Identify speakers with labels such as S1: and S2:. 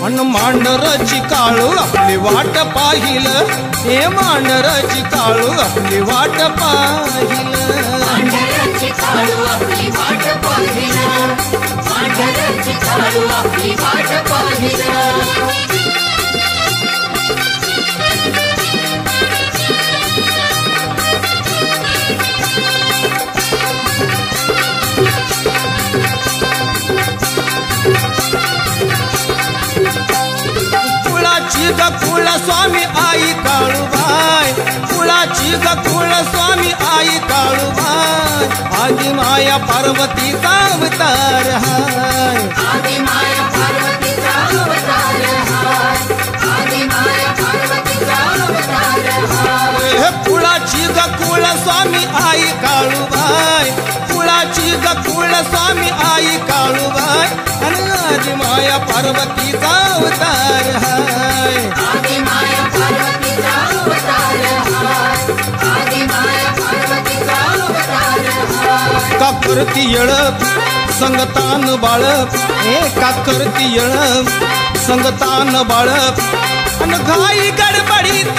S1: अन मांढराची काळू आपली वाट पाहिलं, हे मांढराची काळू आपली वाट पाहिलं,
S2: मांढराची काळू आपली वाट पाहिलं, मांढराची काळू आपली वाट पाहिलं.
S1: कुळाची ग कुळ स्वामी आई काळूबाई, कुळाची ग कुळ स्वामी आई काळूबाई, आदि माया पार्वतीचा अवतार हाय,
S2: आदि माया पार्वतीचा अवतार हाय, आदि माया पार्वतीचा अवतार हाय.
S1: कुळाची ग कुळ स्वामी आई काळूबाई, कुळाची ग कुळ स्वामी आई काळूबाई, आणि आदि माया पार्वतीचा अवतार हाय,
S2: आदि माया पार्वतीचा अवतार हाय, आदि माया पार्वतीचा अवतार हाय.
S1: का करती येळप संगतान बाळप, हे का करती येळप संगतान बाळप, अन घाई गडबडीत